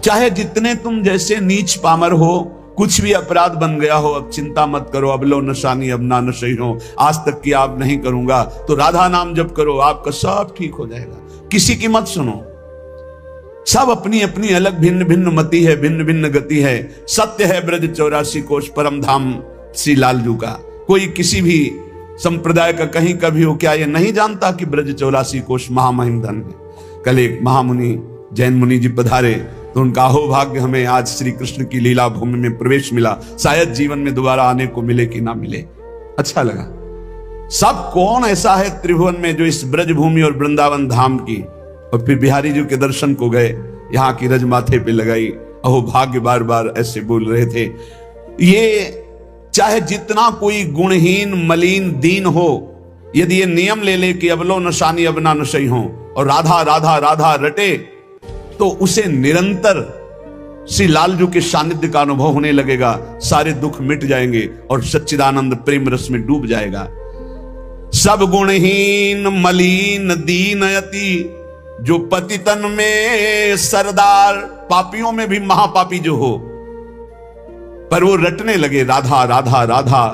चाहे जितने तुम जैसे नीच पामर हो, कुछ भी अपराध बन गया हो, अब चिंता मत करो, अब लो नशानी अब ना नशे हो, आज तक की आप नहीं करूंगा, तो राधा नाम जप करो, आपका सब ठीक हो जाएगा। किसी की मत सुनो, सब अपनी अपनी अलग भिन्न भिन्न मति है, भिन्न भिन्न गति है। सत्य है ब्रज 84 कोश परम धाम श्री लालजू का। कोई किसी भी संप्रदाय का कहीं का भी हो, क्या ये नहीं जानता कि ब्रज 84 कोश महामहिम धन है। कल एक महामुनि जैन मुनि जी पधारे, तो उनका अहोभाग्य हमें आज श्री कृष्ण की लीला भूमि में प्रवेश मिला, शायद जीवन में दोबारा आने को मिले कि ना मिले। अच्छा लगा। सब कौन ऐसा है त्रिभुवन में जो इस ब्रज भूमि और वृंदावन धाम की, और फिर बिहारी जी के दर्शन को गए, यहाँ की रज माथे पे लगाई, अहोभाग्य बार बार ऐसे बोल रहे थे। ये चाहे जितना कोई गुणहीन मलिन दीन हो, यदि ये नियम ले ले कि अबलो नशानी अब ना नशई हो और राधा राधा राधा रटे, तो उसे निरंतर श्री लालजू के सानिध्य का अनुभव होने लगेगा, सारे दुख मिट जाएंगे और सच्चिदानंद प्रेम रस में डूब जाएगा। सब गुणहीन मलिन दीन यति, जो पतितन में सरदार, पापियों में भी महापापी जो हो, पर वो रटने लगे राधा राधा राधा,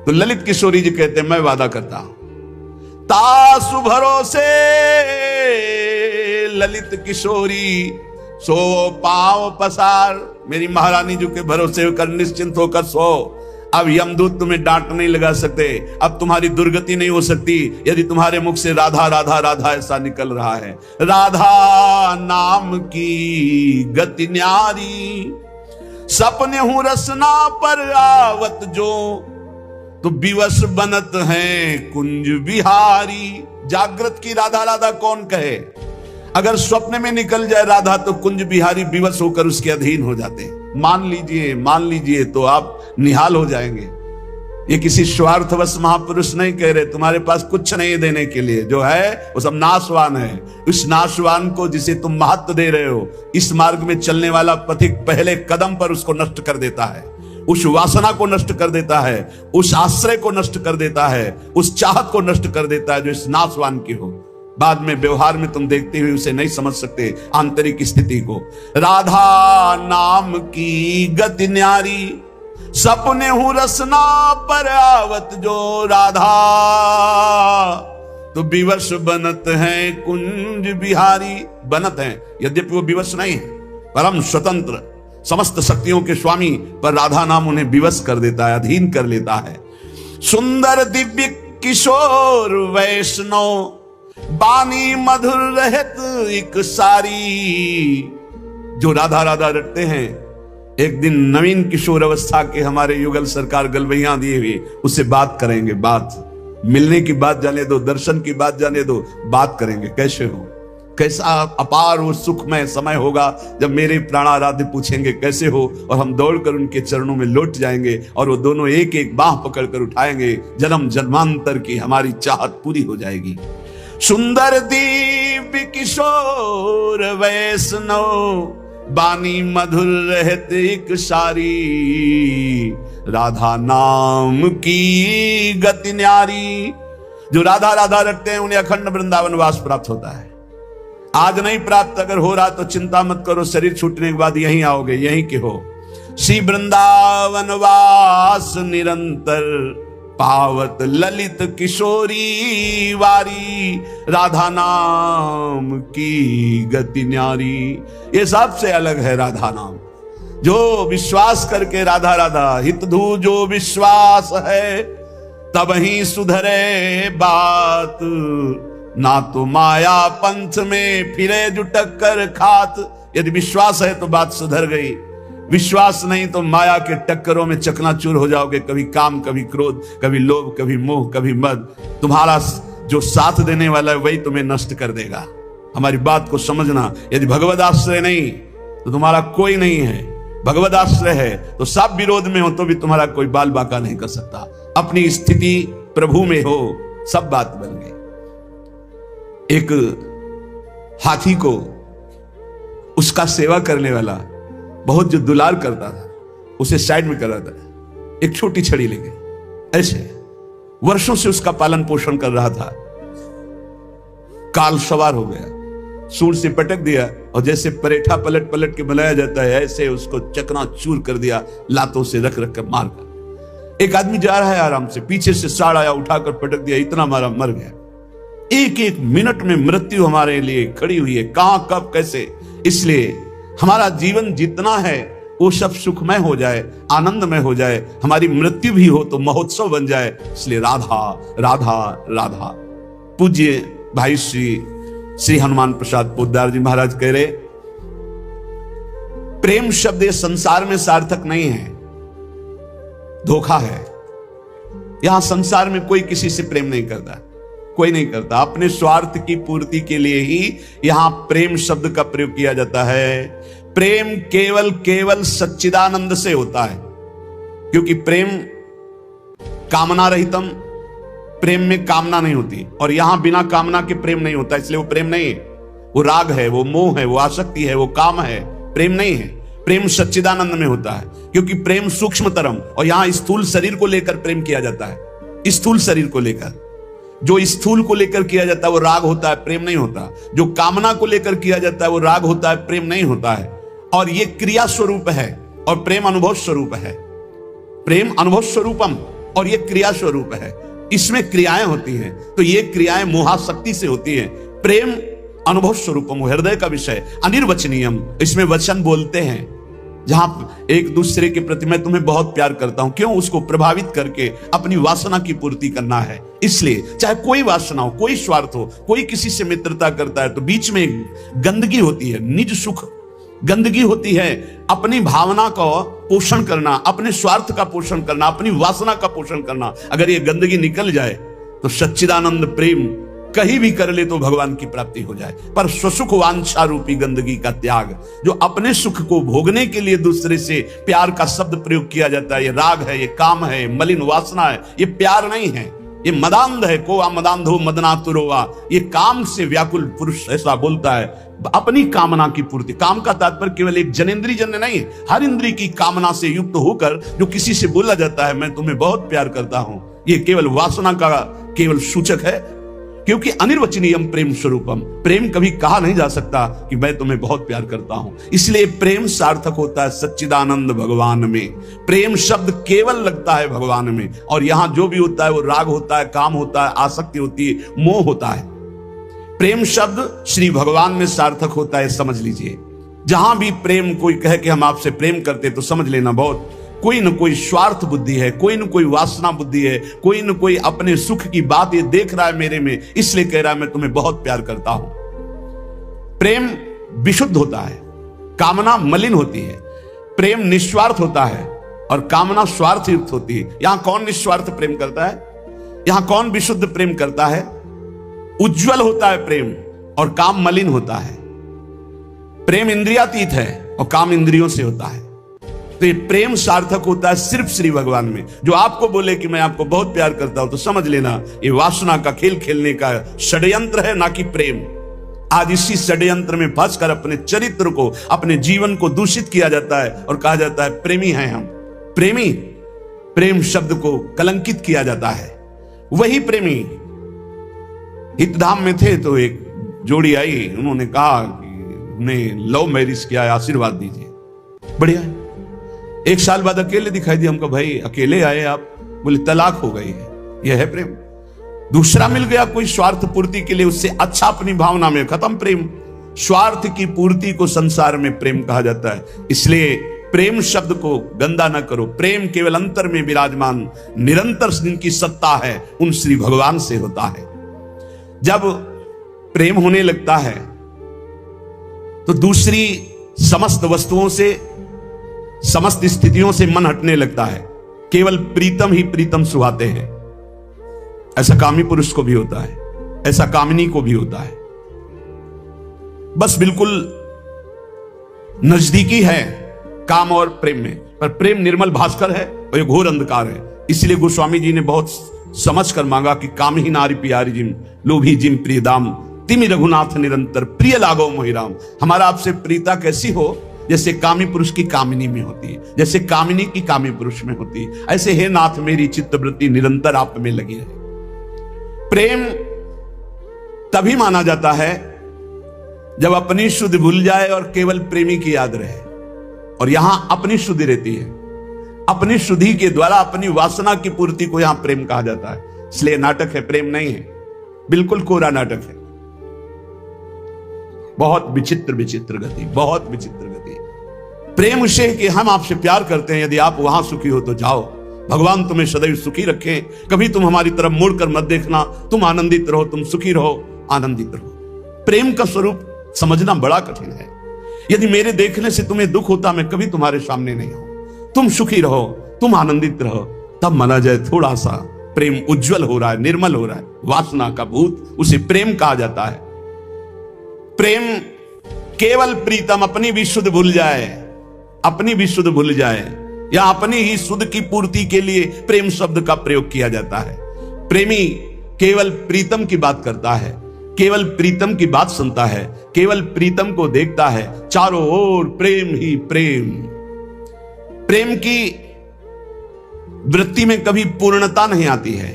तो ललित किशोरी जी कहते हैं, मैं वादा करता हूं तासु भरोसे ललित किशोरी सो पांव पसार। मेरी महारानी जी के भरोसे होकर निश्चिंत होकर सो। अब यमदूत तुम्हें डांट नहीं लगा सकते, अब तुम्हारी दुर्गति नहीं हो सकती यदि तुम्हारे मुख से राधा राधा राधा ऐसा निकल रहा है। राधा नाम की गति न्यारी, सपने हूं रसना पर आवत जो, तो विवश बनत है कुंज बिहारी। जागृत की राधा राधा कौन कहे, अगर स्वप्न में निकल जाए राधा तो कुंज बिहारी विवश होकर उसके अधीन हो जाते हैं। मान लीजिए तो आप निहाल हो जाएंगे। ये किसी स्वार्थवश महापुरुष नहीं कह रहे, तुम्हारे पास कुछ नहीं देने के लिए, जो है वो सब नाशवान है। उस नाशवान को जिसे तुम महत्व दे रहे हो, इस मार्ग में चलने वाला पथिक पहले कदम पर उसको नष्ट कर देता है, उस वासना को नष्ट कर देता है, उस आश्रय को नष्ट कर देता है, उस चाहत को नष्ट कर देता है जो इस नाशवान की हो। बाद में व्यवहार में तुम देखते हुए उसे नहीं समझ सकते आंतरिक स्थिति को। राधा नाम की गति न्यारी, सपने हूं रसना पर आवत जो, राधा तो विवश बनत है कुंज बिहारी। बनत है, यद्यपि वो विवश नहीं है, परम स्वतंत्र समस्त शक्तियों के स्वामी, पर राधा नाम उन्हें विवश कर देता है, अधीन कर लेता है। सुंदर दिव्य किशोर वैष्णव, बानी मधुर रहत एक सारी। जो राधा राधा रटते हैं, एक दिन नवीन किशोर अवस्था के हमारे युगल सरकार गलवैया दिए हुए उससे बात करेंगे। बात मिलने की बात जाने दो, दर्शन की बात जाने दो, बात करेंगे कैसे हो, कैसा अपार और सुखमय समय होगा जब मेरे प्राणाराध्य पूछेंगे कैसे हो, और हम दौड़कर उनके चरणों में लौट जाएंगे और वो दोनों एक एक बाह पकड़कर उठाएंगे। जन्म जन्मांतर की हमारी चाहत पूरी हो जाएगी। सुंदर दिव्य किशोर वैष्णव, बानी मधुर रहत एक सारी। राधा नाम की गति न्यारी। जो राधा राधा रखते हैं उन्हें अखंड वृंदावन वास प्राप्त होता है। आज नहीं प्राप्त अगर हो रहा तो चिंता मत करो, शरीर छूटने के बाद यहीं आओगे, यहीं के हो। श्री वृंदावन वास निरंतर, पावत ललित किशोरी वारी। राधा नाम की गति न्यारी। ये सबसे अलग है राधा नाम। जो विश्वास करके राधा राधा हितधु जो विश्वास है, तब ही सुधरे बात। ना तो माया पंथ में फिरे जुटक कर खात। यदि विश्वास है तो बात सुधर गई, विश्वास नहीं तो माया के टक्करों में चकनाचूर हो जाओगे। कभी काम, कभी क्रोध, कभी लोभ, कभी मोह, कभी मद। तुम्हारा जो साथ देने वाला है वही तुम्हें नष्ट कर देगा। हमारी बात को समझना। यदि भगवद आश्रय नहीं तो तुम्हारा कोई नहीं है, भगवद आश्रय है तो सब विरोध में हो तो भी तुम्हारा कोई बाल बाका नहीं कर सकता। अपनी स्थिति प्रभु में हो, सब बात बन गई। एक हाथी को उसका सेवा करने वाला बहुत जो दुलार करता था, उसे साइड में कर रहा था, एक छोटी छड़ी लेके ऐसे वर्षों से उसका पालन पोषण कर रहा था। काल सवार हो गया, सूर से पटक दिया और जैसे परेठा पलट पलट के बनाया जाता है ऐसे उसको चकनाचूर कर दिया, लातों से रख रख कर मार कर। एक आदमी जा रहा है आराम से, पीछे से साड़ आया, उठाकर पटक दिया, इतना मारा, मर गया। एक एक मिनट में मृत्यु हमारे लिए खड़ी हुई है, कहां कब कैसे। इसलिए हमारा जीवन जितना है वो सब सुखमय हो जाए, आनंदमय हो जाए, हमारी मृत्यु भी हो तो महोत्सव बन जाए। इसलिए राधा राधा राधा। पूज्य भाई श्री हनुमान प्रसाद पोद्दार जी महाराज कह रहे, प्रेम शब्द ये संसार में सार्थक नहीं है, धोखा है। यहां संसार में कोई किसी से प्रेम नहीं करता, कोई नहीं करता। अपने स्वार्थ की पूर्ति के लिए ही यहां प्रेम शब्द का प्रयोग किया जाता है। प्रेम केवल सच्चिदानंद से होता है, क्योंकि प्रेम कामना रहितम, प्रेम में कामना नहीं होती, और यहां बिना कामना के प्रेम नहीं होता, इसलिए वो प्रेम नहीं है, वो राग है, वो मोह है, वो आसक्ति है, वो काम है, प्रेम नहीं है। प्रेम सच्चिदानंद में होता है, क्योंकि प्रेम सूक्ष्मतरम, और यहां स्थूल शरीर को लेकर प्रेम किया जाता है। स्थूल शरीर को लेकर, जो स्थूल को लेकर किया जाता है वो राग होता है, प्रेम नहीं होता। जो कामना को लेकर किया जाता है वो राग होता है, प्रेम नहीं होता है। और ये क्रिया स्वरूप है और प्रेम अनुभव स्वरूप है। प्रेम अनुभव स्वरूपम और ये क्रिया स्वरूप है, इसमें क्रियाएं होती हैं, तो ये क्रियाएं मोहाशक्ति से होती हैं। प्रेम अनुभव स्वरूपम, हृदय का विषय, अनिर्वचनीयम, इसमें वचन बोलते हैं। जहां एक दूसरे के प्रति मैं तुम्हें बहुत प्यार करता हूं, क्यों? उसको प्रभावित करके अपनी वासना की पूर्ति करना है। इसलिए चाहे कोई वासना हो, कोई स्वार्थ हो, कोई किसी से मित्रता करता है तो बीच में गंदगी होती है, निज सुख गंदगी होती है। अपनी भावना का पोषण करना, अपने स्वार्थ का पोषण करना, अपनी वासना का पोषण करना, अगर ये गंदगी निकल जाए तो सच्चिदानंद प्रेम कहीं भी कर ले तो भगवान की प्राप्ति हो जाए। पर स्वसुख वांछा रूपी गंदगी का त्याग, जो अपने सुख को भोगने के लिए दूसरे से प्यार का शब्द प्रयोग किया जाता है, ये राग है, ये काम है, ये मलिन वासना है, ये प्यार नहीं है, ये मदांध है। को मदांधो मदनातुरोवा, ये काम से व्याकुल पुरुष ऐसा बोलता है। अपनी कामना की पूर्ति, काम का तात्पर्य केवल एक जनेंद्रिय जन्य नहीं है, हर इंद्रिय की कामना से युक्त होकर जो किसी से बोला जाता है मैं तुम्हें बहुत प्यार करता हूं, ये केवल वासना का केवल सूचक है। क्योंकि अनिर्वचनीयम प्रेम स्वरूपम, प्रेम कभी कहा नहीं जा सकता कि मैं तुम्हें बहुत प्यार करता हूं। इसलिए प्रेम सार्थक होता है सच्चिदानंद भगवान में। प्रेम शब्द केवल लगता है भगवान में, और यहां जो भी होता है वो राग होता है, काम होता है, आसक्ति होती है, मोह होता है। प्रेम शब्द श्री भगवान में सार्थक होता है, समझ लीजिए। जहां भी प्रेम कोई कहे कि हम आपसे प्रेम करते, तो समझ लेना बहुत कोई न कोई स्वार्थ बुद्धि है, कोई न कोई वासना बुद्धि है, कोई न कोई अपने सुख की बात ये देख रहा है मेरे में, इसलिए कह रहा है मैं तुम्हें बहुत प्यार करता हूं। प्रेम विशुद्ध होता है, कामना मलिन होती है। प्रेम निस्वार्थ होता है और कामना स्वार्थ युक्त होती है। यहां कौन निस्वार्थ प्रेम करता है? यहां कौन विशुद्ध प्रेम करता है? उज्जवल होता है प्रेम और काम मलिन होता है। प्रेम इंद्रियातीत है और काम इंद्रियों से होता है। तो ये प्रेम सार्थक होता है सिर्फ श्री भगवान में। जो आपको बोले कि मैं आपको बहुत प्यार करता हूं, तो समझ लेना ये वासना का खेल खेलने का षड्यंत्र है, ना कि प्रेम। आज इसी षड्यंत्र में फंसकर अपने चरित्र को, अपने जीवन को दूषित किया जाता है और कहा जाता है प्रेमी हैं हम। प्रेमी, प्रेम शब्द को कलंकित किया जाता है। वही प्रेमी हितधाम में थे तो एक जोड़ी आई, उन्होंने कहा कि उन्हें लव मैरिज किया है, आशीर्वाद दीजिए। बढ़िया है। एक साल बाद अकेले दिखाई दिया, हमको भाई अकेले आए आप? बोले तलाक हो गई है। यह है प्रेम। दूसरा मिल गया कोई स्वार्थ पूर्ति के लिए, उससे अच्छा अपनी भावना में, खत्म प्रेम। स्वार्थ की पूर्ति को संसार में प्रेम कहा जाता है। इसलिए प्रेम शब्द को गंदा न करो। प्रेम केवल अंतर में विराजमान निरंतर जिनकी सत्ता है उन श्री भगवान से होता है। जब प्रेम होने लगता है तो दूसरी समस्त वस्तुओं से, समस्त स्थितियों से मन हटने लगता है। केवल प्रीतम ही प्रीतम सुहाते हैं। ऐसा कामी पुरुष को भी होता है, ऐसा कामिनी को भी होता है। बस बिल्कुल नजदीकी है काम और प्रेम में, पर प्रेम निर्मल भास्कर है और ये घोर अंधकार है। इसलिए गोस्वामी जी ने बहुत समझ कर मांगा कि काम ही नारी प्यारी जिम, लोभी जिम प्रिय दाम, तिमि रघुनाथ निरंतर प्रिय लागो मोहिराम। हमारा आपसे प्रीता कैसी हो? जैसे कामी पुरुष की कामिनी में होती है, जैसे कामिनी की कामी पुरुष में होती है, ऐसे हे नाथ मेरी चित्तवृत्ति निरंतर आप में लगी रहे। प्रेम तभी माना जाता है जब अपनी शुद्धि भूल जाए और केवल प्रेमी की याद रहे। और यहां अपनी शुद्धि रहती है, अपनी शुद्धि के द्वारा अपनी वासना की पूर्ति को यहां प्रेम कहा जाता है। इसलिए नाटक है, प्रेम नहीं है, बिल्कुल कोरा नाटक है। बहुत विचित्र विचित्र गति, बहुत विचित्र गति। प्रेम उसे कि हम आपसे प्यार करते हैं, यदि आप वहां सुखी हो तो जाओ, भगवान तुम्हें सदैव सुखी रखें, कभी तुम हमारी तरफ मुड़कर मत देखना, तुम आनंदित रहो, तुम सुखी रहो, आनंदित रहो। प्रेम का स्वरूप समझना बड़ा कठिन है। यदि मेरे देखने से तुम्हें दुख होता, मैं कभी तुम्हारे सामने नहीं आऊं, तुम सुखी रहो, तुम आनंदित रहो, तब माना जाए थोड़ा सा प्रेम उज्जवल हो रहा है, निर्मल हो रहा है। वासना का भूत, उसे प्रेम कहा जाता है। प्रेम केवल प्रीतम अपनी भी शुद्ध भूल जाए, अपनी भी शुद्ध भूल जाए, या अपनी ही शुद्ध की पूर्ति के लिए प्रेम शब्द का प्रयोग किया जाता है। प्रेमी केवल प्रीतम की बात करता है, केवल प्रीतम की बात सुनता है, केवल प्रीतम को देखता है, चारों ओर प्रेम ही प्रेम। प्रेम की वृत्ति में कभी पूर्णता नहीं आती है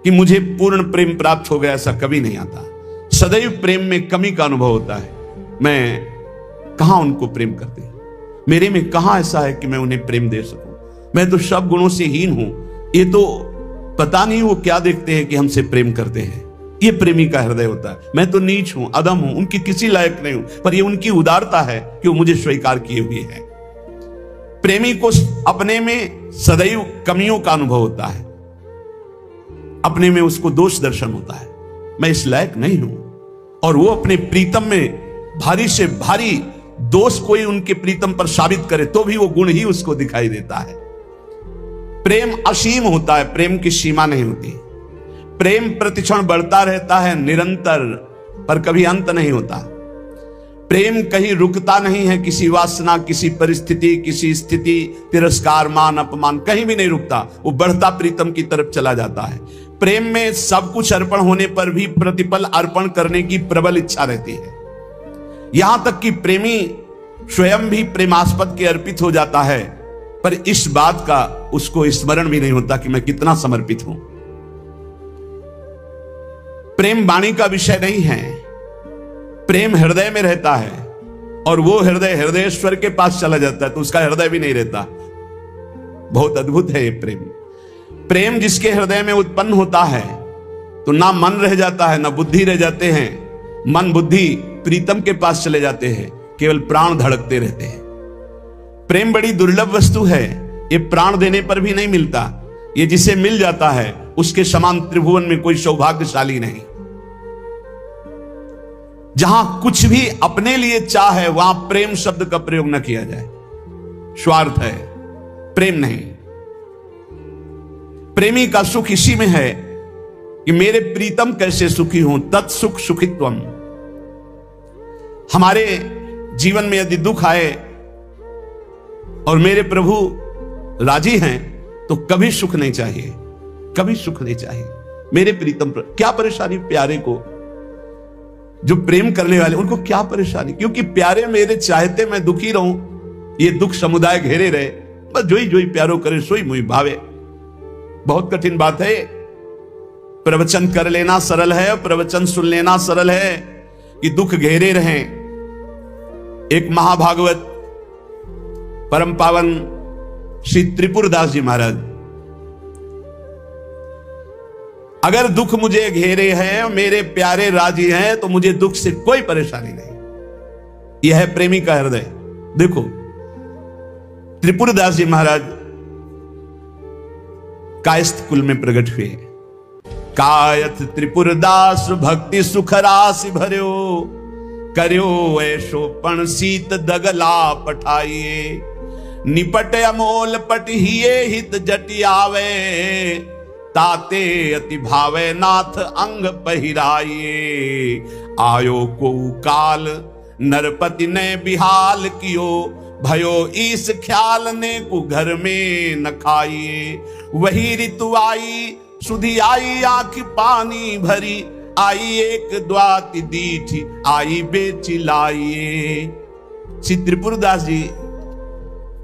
कि मुझे पूर्ण प्रेम प्राप्त हो गया, ऐसा कभी नहीं आता। सदैव प्रेम में कमी का अनुभव होता है। मैं कहां उनको प्रेम करते, मेरे में कहां ऐसा है कि मैं उन्हें प्रेम दे सकूं। मैं तो सब गुणों से हीन हूं, ये तो पता नहीं वो क्या देखते हैं कि हमसे प्रेम करते हैं। ये प्रेमी का हृदय होता है। मैं तो नीच हूं, अदम हूं, उनकी किसी लायक नहीं हूं, पर ये उनकी उदारता है कि वो मुझे स्वीकार किए हुए हैं। प्रेमी को अपने में सदैव कमियों का अनुभव होता है, अपने में उसको दोष दर्शन होता है, मैं इस लायक नहीं हूं। और वो अपने प्रीतम में भारी से भारी दोष कोई उनके प्रीतम पर साबित करे तो भी वो गुण ही उसको दिखाई देता है। प्रेम असीम होता है, प्रेम की सीमा नहीं होती। प्रेम प्रतिक्षण बढ़ता रहता है निरंतर, पर कभी अंत नहीं होता। प्रेम कहीं रुकता नहीं है, किसी वासना, किसी परिस्थिति, किसी स्थिति, तिरस्कार, मान, अपमान, कहीं भी नहीं रुकता। वो बढ़ता प्रीतम की तरफ चला जाता है। प्रेम में सब कुछ अर्पण होने पर भी प्रतिपल अर्पण करने की प्रबल इच्छा रहती है। यहां तक कि प्रेमी स्वयं भी प्रेमास्पद के अर्पित हो जाता है, पर इस बात का उसको स्मरण भी नहीं होता कि मैं कितना समर्पित हूं। प्रेम वाणी का विषय नहीं है, प्रेम हृदय में रहता है, और वो हृदय हृदयेश्वर के पास चला जाता है तो उसका हृदय भी नहीं रहता। बहुत अद्भुत है ये प्रेम। प्रेम जिसके हृदय में उत्पन्न होता है तो ना मन रह जाता है, ना बुद्धि रह जाते हैं। मन बुद्धि प्रीतम के पास चले जाते हैं, केवल प्राण धड़कते रहते हैं। प्रेम बड़ी दुर्लभ वस्तु है, ये प्राण देने पर भी नहीं मिलता। ये जिसे मिल जाता है उसके समान त्रिभुवन में कोई सौभाग्यशाली नहीं। जहां कुछ भी अपने लिए चाह है वहां प्रेम शब्द का प्रयोग न किया जाए। स्वार्थ है, प्रेम नहीं। प्रेमी का सुख इसी में है कि मेरे प्रीतम कैसे सुखी हों, तत्सुख सुखित्वम। हमारे जीवन में यदि दुख आए और मेरे प्रभु राजी हैं तो कभी सुख नहीं चाहिए, कभी सुख नहीं चाहिए। मेरे प्रीतम क्या परेशानी, प्यारे को जो प्रेम करने वाले उनको क्या परेशानी, क्योंकि प्यारे मेरे चाहते मैं दुखी रहूं, ये दुख समुदाय घेरे रहे, बस जोई जोई प्यारो करे सोई मुई भावे। बहुत कठिन बात है। प्रवचन कर लेना सरल है, प्रवचन सुन लेना सरल है, कि दुख घेरे रहें। एक महाभागवत परम पावन श्री त्रिपुरदास जी महाराज, अगर दुख मुझे घेरे हैं, मेरे प्यारे राजी हैं, तो मुझे दुख से कोई परेशानी नहीं। यह है प्रेमी का हृदय। देखो त्रिपुरदास जी महाराज कायस्थ कुल में प्रकट हुए। कायथ त्रिपुरदास भक्ति सुख राशि भर्यो, कर्यो ऐशो पण सीत दगला पठाइए, निपट अमोल पट हिये हित जटियावे, ताते अति भावे नाथ अंग पहिराइए, आयो को काल नरपति ने बिहाल कियो, भयो ईस ख्याल ने को घर में न खाइए, वही ऋतु आई सुधी आई आंख पानी भरी, आई एक द्वाति दीठी आई बेची लाइए। श्री त्रिपुरदास जी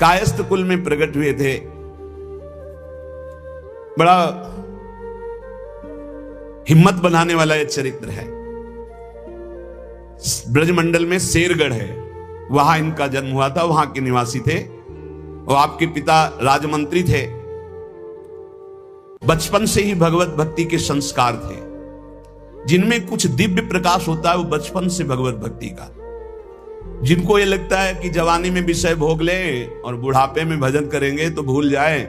कायस्थ कुल में प्रकट हुए थे। बड़ा हिम्मत बनाने वाला यह चरित्र है। ब्रजमंडल में शेरगढ़ है, वहां इनका जन्म हुआ था, वहां के निवासी थे। और आपके पिता राजमंत्री थे। बचपन से ही भगवत भक्ति के संस्कार थे, जिनमें कुछ दिव्य प्रकाश होता है वो बचपन से भगवत भक्ति का। जिनको ये लगता है कि जवानी में विषय भोग ले और बुढ़ापे में भजन करेंगे तो भूल जाए।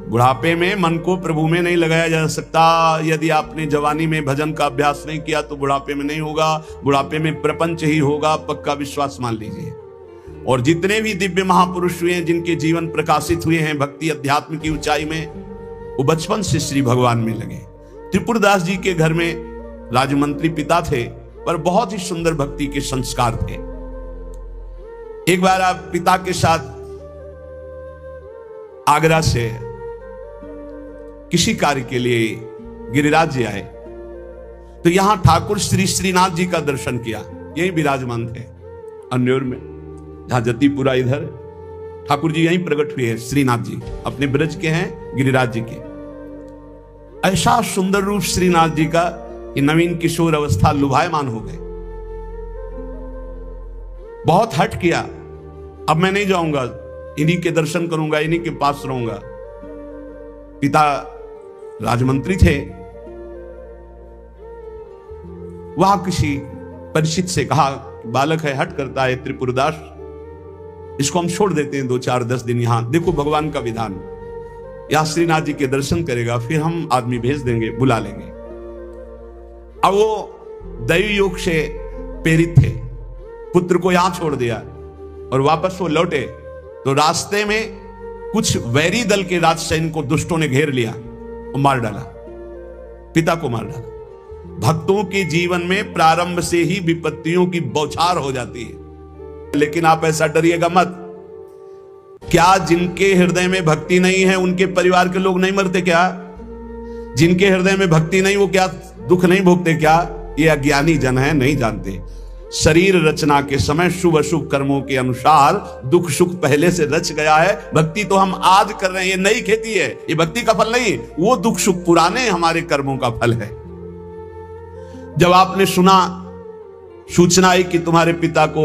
बुढ़ापे में मन को प्रभु में नहीं लगाया जा सकता। यदि आपने जवानी में भजन का अभ्यास नहीं किया तो बुढ़ापे में नहीं होगा, बुढ़ापे में प्रपंच ही होगा, पक्का विश्वास मान लीजिए। और जितने भी दिव्य महापुरुष हुए हैं, जिनके जीवन प्रकाशित हुए हैं भक्ति अध्यात्म की ऊंचाई में, वो बचपन से श्री भगवान में लगे। त्रिपुरदास जी के घर में राजमंत्री पिता थे, पर बहुत ही सुंदर भक्ति के संस्कार थे। एक बार आप पिता के साथ आगरा से किसी कार्य के लिए गिरिराज जी आए, तो यहां ठाकुर श्री श्रीनाथ जी का दर्शन किया। यही विराजमान थे अन्योर में, जहां जतीपुरा इधर ठाकुर जी यहीं प्रकट हुए हैं। श्रीनाथ जी अपने ब्रज के हैं, गिरिराज जी के। ऐसा सुंदर रूप श्रीनाथ जी का कि नवीन किशोर अवस्था लुभायमान हो गए। बहुत हट किया, अब मैं नहीं जाऊंगा, इन्हीं के दर्शन करूंगा, इन्हीं के पास रहूंगा। पिता राजमंत्री थे, वहां किसी परिचित से कहा, बालक है, हट करता है त्रिपुरदास, इसको हम छोड़ देते हैं 2-4-10 दिन यहां, देखो भगवान का विधान, यहां श्रीनाथ जी के दर्शन करेगा, फिर हम आदमी भेज देंगे, बुला लेंगे। अब वो दैवी योग से प्रेरित थे, पुत्र को यहां छोड़ दिया और वापस वो लौटे तो रास्ते में कुछ वैरी दल के राजसैनिक को दुष्टों ने घेर लिया और मार डाला, पिता को मार डाला। भक्तों के जीवन में प्रारंभ से ही विपत्तियों की बौछार हो जाती है, लेकिन आप ऐसा डरिएगा मत। क्या जिनके हृदय में भक्ति नहीं है उनके परिवार के लोग नहीं मरते क्या? जिनके हृदय में भक्ति नहीं वो क्या दुख नहीं भोगते क्या? ये अज्ञानी जन है, नहीं जानते। शरीर रचना के समय शुभ अशुभ कर्मों के अनुसार दुख सुख पहले से रच गया है। भक्ति तो हम आज कर रहे हैं, ये नई खेती है, ये भक्ति का फल नहीं, वो दुख सुख पुराने हमारे कर्मों का फल है। जब आपने सुना, सूचना आई कि तुम्हारे पिता को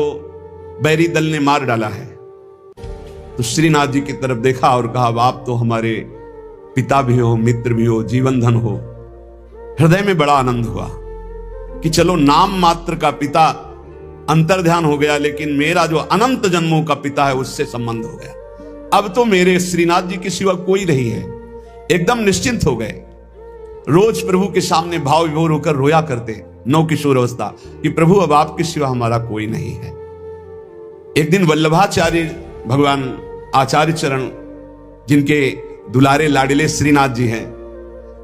बैरी दल ने मार डाला है, तो श्रीनाथ जी की तरफ देखा और कहा, आप तो हमारे पिता भी हो, मित्र भी हो, जीवन धन हो। हृदय में बड़ा आनंद हुआ कि चलो नाम मात्र का पिता अंतर्ध्यान हो गया, लेकिन मेरा जो अनंत जन्मों का पिता है उससे संबंध हो गया। अब तो मेरे श्रीनाथ जी के सिवा कोई नहीं है। एकदम निश्चिंत हो गए। रोज प्रभु के सामने भाव विभोर होकर रोया करते, नौ किशोर अवस्था, कि प्रभु अब आपके सिवा हमारा कोई नहीं है। एक दिन वल्लभाचार्य भगवान आचार्य चरण, जिनके दुलारे लाडिले श्रीनाथ जी हैं,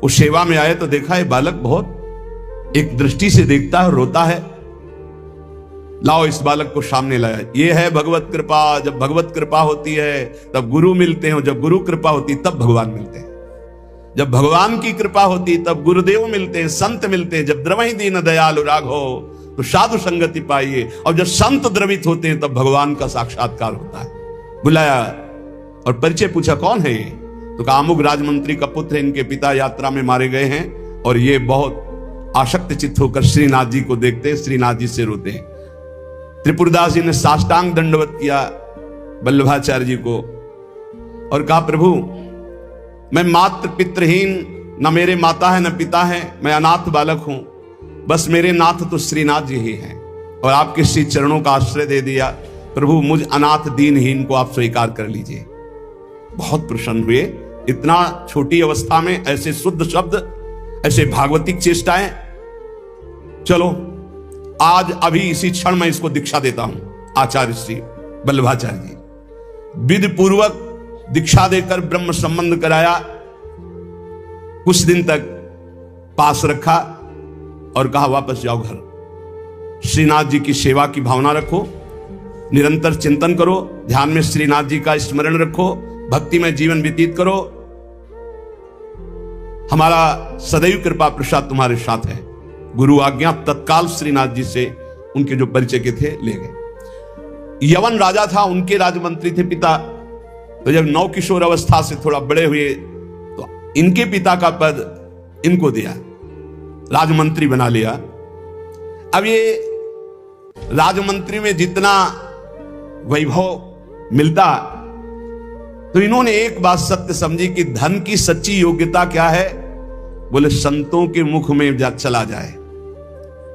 वो सेवा में आए तो देखा है बालक बहुत एक दृष्टि से देखता है, रोता है। लाओ इस बालक को सामने लाया। ये है भगवत कृपा। जब भगवत कृपा होती है तब गुरु मिलते हैं, जब गुरु कृपा होती तब भगवान मिलते हैं। जब भगवान की कृपा होती तब गुरुदेव मिलते हैं, संत मिलते हैं। जब द्रवहि दीन दयालु राघो तो साधु संगति पाइए, और जब संत द्रवित होते हैं तब भगवान का साक्षात्कार होता है। बुलाया और परिचय पूछा, कौन है ये? तो कहा, अमुक राजमंत्री का पुत्र है, इनके पिता यात्रा में मारे गए हैं। और ये बहुत आसक्त चित्त होकर श्रीनाथ जी को देखते हैं, श्रीनाथ जी से रोते हैं। त्रिपुरदास जी ने साष्टांग दंडवत किया वल्लभाचार्य जी को और कहा, प्रभु मैं मात्र पितृहीन, न मेरे माता है न पिता है, मैं अनाथ बालक हूं, बस मेरे नाथ तो श्रीनाथ जी ही हैं, और आपके श्री चरणों का आश्रय दे दिया। प्रभु मुझ अनाथ दीनहीन को आप स्वीकार कर लीजिए। बहुत प्रसन्न हुए। इतना छोटी अवस्था में ऐसे शुद्ध शब्द, ऐसे भागवतिक चेष्टाएं। चलो आज अभी इसी क्षण में इसको दीक्षा देता हूं। आचार्य श्री वल्लभाचार्य जी विधि पूर्वक दीक्षा देकर ब्रह्म संबंध कराया। कुछ दिन तक पास रखा और कहा, वापस जाओ घर। श्रीनाथ जी की सेवा की भावना रखो, निरंतर चिंतन करो, ध्यान में श्रीनाथ जी का स्मरण रखो, भक्ति में जीवन व्यतीत करो। हमारा सदैव कृपा प्रसाद तुम्हारे साथ है। गुरु आज्ञा तत्काल श्रीनाथ जी से उनके जो परिचय के थे ले गए। यवन राजा था, उनके राजमंत्री थे पिता। तो जब नौ किशोर अवस्था से थोड़ा बड़े हुए तो इनके पिता का पद इनको दिया, राजमंत्री बना लिया। अब ये राजमंत्री में जितना वैभव मिलता, तो इन्होंने एक बात सत्य समझी कि धन की सच्ची योग्यता क्या है? बोले संतों के मुख में चला जाए,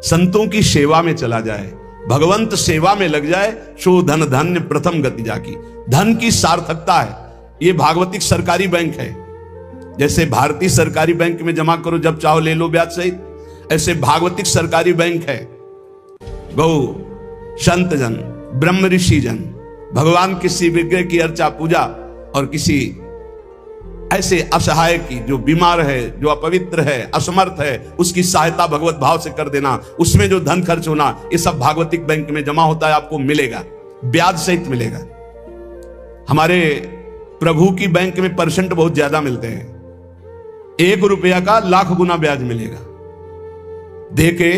संतों की सेवा में चला जाए, भगवंत सेवा में लग जाए, सो धन धन्य प्रथम गति जाकी। धन की सार्थकता है। ये भागवतिक सरकारी बैंक है। जैसे भारतीय सरकारी बैंक में जमा करो जब चाहो ले लो ब्याज सहित, ऐसे भागवतिक सरकारी बैंक है। गौ संत जन, ब्रह्म ऋषि जन, भगवान किसी विग्रह की अर्चा पूजा और किसी ऐसे असहाय की जो बीमार है, जो अपवित्र है, असमर्थ है, उसकी सहायता भगवत भाव से कर देना, उसमें जो धन खर्च होना, ये सब भागवतिक बैंक में जमा होता है, आपको मिलेगा, ब्याज सहित मिलेगा। हमारे प्रभु की बैंक में परसेंट बहुत ज्यादा मिलते हैं। 1 रुपया का लाख गुना ब्याज मिलेगा। देखे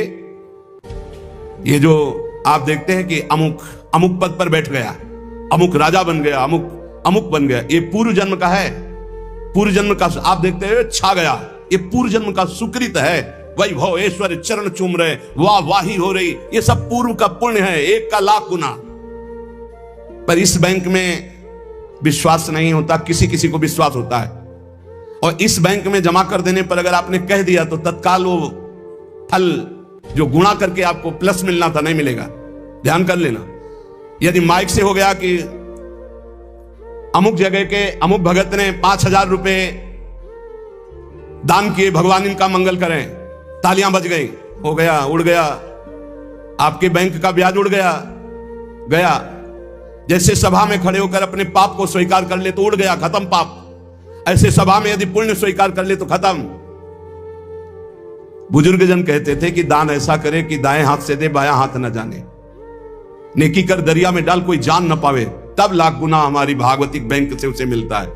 ये जो आप देखते हैं कि अमुक अमुक पद पर बैठ गया, अमुक राजा बन गया, अमुक अमुक बन गया, ये पूर्व जन्म का है। पूर्व जन्म का आप देखते हैं छा गया, ये पूर्व जन्म का सुकृत है। वैभव ऐश्वर्य चरण चूम रहे, वाह वाही हो रही, ये सब पूर्व का पुण्य है, 1 का लाख गुना। पर इस बैंक में विश्वास नहीं होता, किसी किसी को विश्वास होता है। और इस बैंक में जमा कर देने पर अगर आपने कह दिया तो तत्काल वो फल जो गुणा करके आपको प्लस मिलना था नहीं मिलेगा। ध्यान कर लेना। यदि माइक से हो गया कि अमुक जगह के अमुक भगत ने 5,000 रुपए दान किए, भगवान इनका मंगल करें, तालियां बज गई, हो गया, उड़ गया, आपके बैंक का ब्याज उड़ गया गया। जैसे सभा में खड़े होकर अपने पाप को स्वीकार कर ले तो उड़ गया, खत्म पाप। ऐसे सभा में यदि पुण्य स्वीकार कर ले तो खत्म। बुजुर्ग जन कहते थे कि दान ऐसा करे कि दाएं हाथ से दे, बायां हाथ न जाने। नेकी कर दरिया में डाल, कोई जान न पावे, तब लाख गुना हमारी भागवतिक बैंक से उसे मिलता है।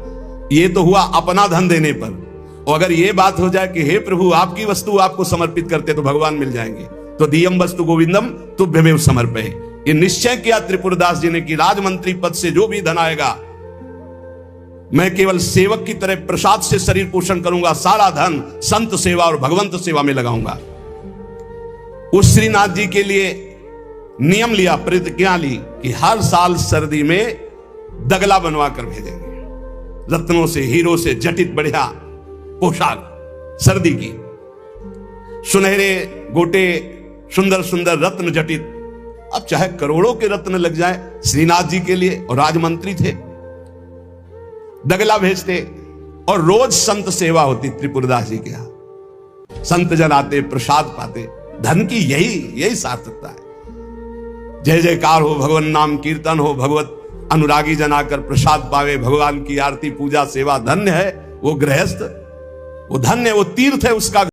ये तो हुआ अपना धन देने पर। और अगर ये बात हो जाए कि हे प्रभु आपकी वस्तु आपको समर्पित करते तो भगवान मिल जाएंगे, तो दियम वस्तु गोविंदम तुभ्यमेव समर्पये। ये निश्चय किया त्रिपुरदास जी ने कि राजमंत्री पद से जो भी धन आएगा मैं केवल सेवक की तरह प्रसाद से शरीर पोषण करूंगा, सारा धन संत सेवा और भगवंत सेवा में लगाऊंगा। उस श्रीनाथ जी के लिए नियम लिया, प्रतिज्ञा ली कि हर साल सर्दी में दगला बनवा कर भेजेंगे, रत्नों से हीरो से जटित बढ़िया पोशाक, सर्दी की सुनहरे गोटे, सुंदर सुंदर रत्न जटित। अब चाहे करोड़ों के रत्न लग जाए श्रीनाथ जी के लिए, और राजमंत्री थे, दगला भेजते और रोज संत सेवा होती त्रिपुरदास जी के यहां। संत जन आते, प्रसाद पाते। धन की यही सार्थकता है। जय जयकार हो, भगवान नाम कीर्तन हो, भगवत अनुरागी जन आकर प्रसाद पावे, भगवान की आरती पूजा सेवा। धन्य है वो गृहस्थ, वो धन्य, वो तीर्थ है उसका।